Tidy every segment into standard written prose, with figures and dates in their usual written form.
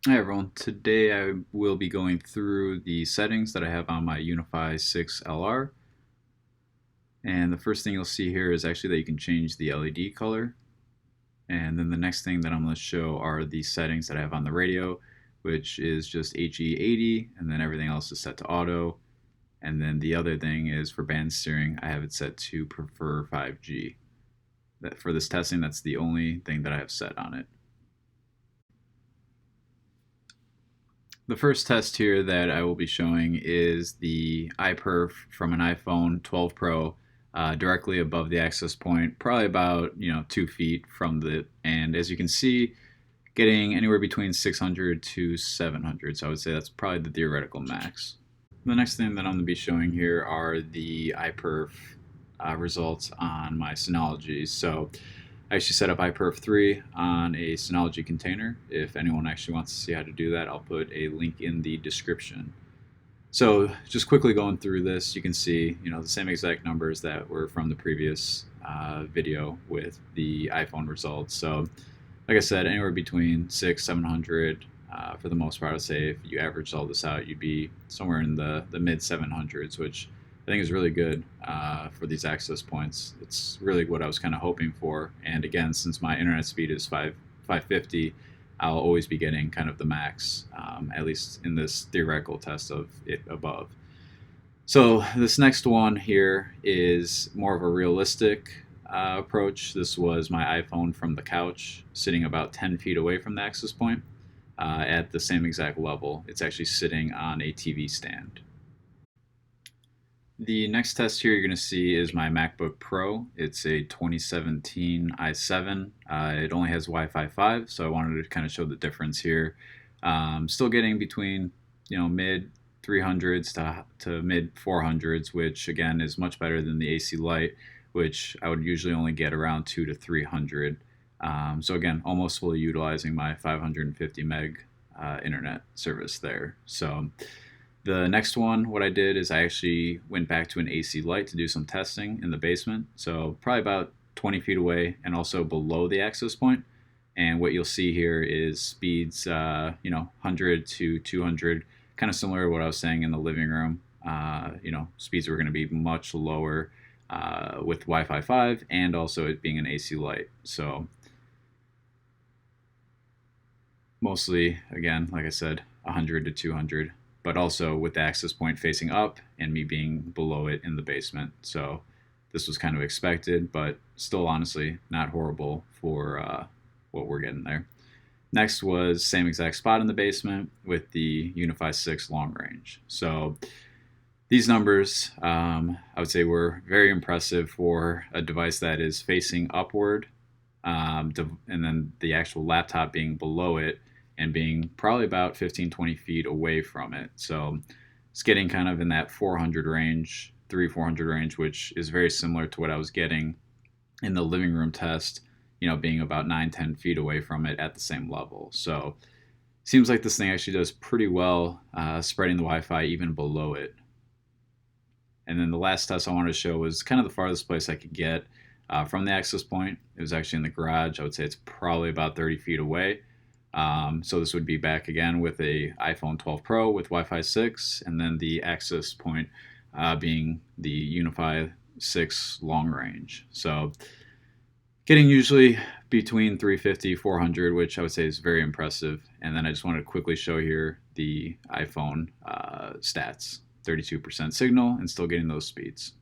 Hi everyone, today I will be going through the settings that I have on my Unifi 6 LR, and the first thing you'll see here is actually that you can change the LED color, and then the next thing that I'm going to show are the settings that I have on the radio, which is just HE80, and then everything else is set to auto, and then the other thing is for band steering, I have it set to prefer 5G. For this testing, that's the only thing that I have set on it. The first test here that I will be showing is the iPerf from an iPhone 12 Pro directly above the access point, probably about 2 feet from and as you can see, getting anywhere between 600 to 700. So I would say that's probably the theoretical max. The next thing that I'm going to be showing here are the iPerf results on my Synology. So I actually set up iPerf3 on a Synology container. If anyone actually wants to see how to do that, I'll put a link in the description. So just quickly going through this, you can see the same exact numbers that were from the previous video with the iPhone results. So like I said, anywhere between 700 for the most part. I'd say if you average all this out, you'd be somewhere in the mid 700s, which I think is really good for these access points. It's really what I was kind of hoping for. And again, since my internet speed is 550, I'll always be getting kind of the max, at least in this theoretical test of it above. So this next one here is more of a realistic approach. This was my iPhone from the couch, sitting about 10 feet away from the access point at the same exact level. It's actually sitting on a TV stand. The next test here you're going to see is my MacBook Pro. It's a 2017 i7. It only has Wi-Fi 5, so I wanted to kind of show the difference here. Still getting between mid 300s to mid 400s, which again is much better than the AC Lite, which I would usually only get around 2 to 300. So again, almost fully utilizing my 550 meg internet service there. So the next one, what I did is I actually went back to an AC Lite to do some testing in the basement. So probably about 20 feet away and also below the access point. And what you'll see here is speeds, 100 to 200, kind of similar to what I was saying in the living room. Speeds were going to be much lower with Wi-Fi 5 and also it being an AC Lite. So mostly, again, like I said, 100 to 200, but also with the access point facing up and me being below it in the basement. So this was kind of expected, but still honestly not horrible for what we're getting there. Next was same exact spot in the basement with the Unifi 6 long range. So these numbers, I would say, were very impressive for a device that is facing upward, and then the actual laptop being below it and being probably about 15-20 feet away from it. So it's getting kind of in that 400 range, 400 range, which is very similar to what I was getting in the living room test, being about 9-10 feet away from it at the same level. So seems like this thing actually does pretty well spreading the Wi-Fi even below it. And then the last test I wanted to show was kind of the farthest place I could get from the access point. It was actually in the garage. I would say it's probably about 30 feet away. So this would be back again with a iPhone 12 Pro with Wi-Fi 6, and then the access point being the Unifi 6 long range. So getting usually between 350, 400, which I would say is very impressive. And then I just wanted to quickly show here the iPhone stats. 32% signal and still getting those speeds.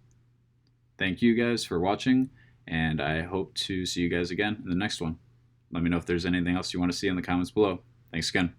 Thank you guys for watching, and I hope to see you guys again in the next one. Let me know if there's anything else you want to see in the comments below. Thanks again.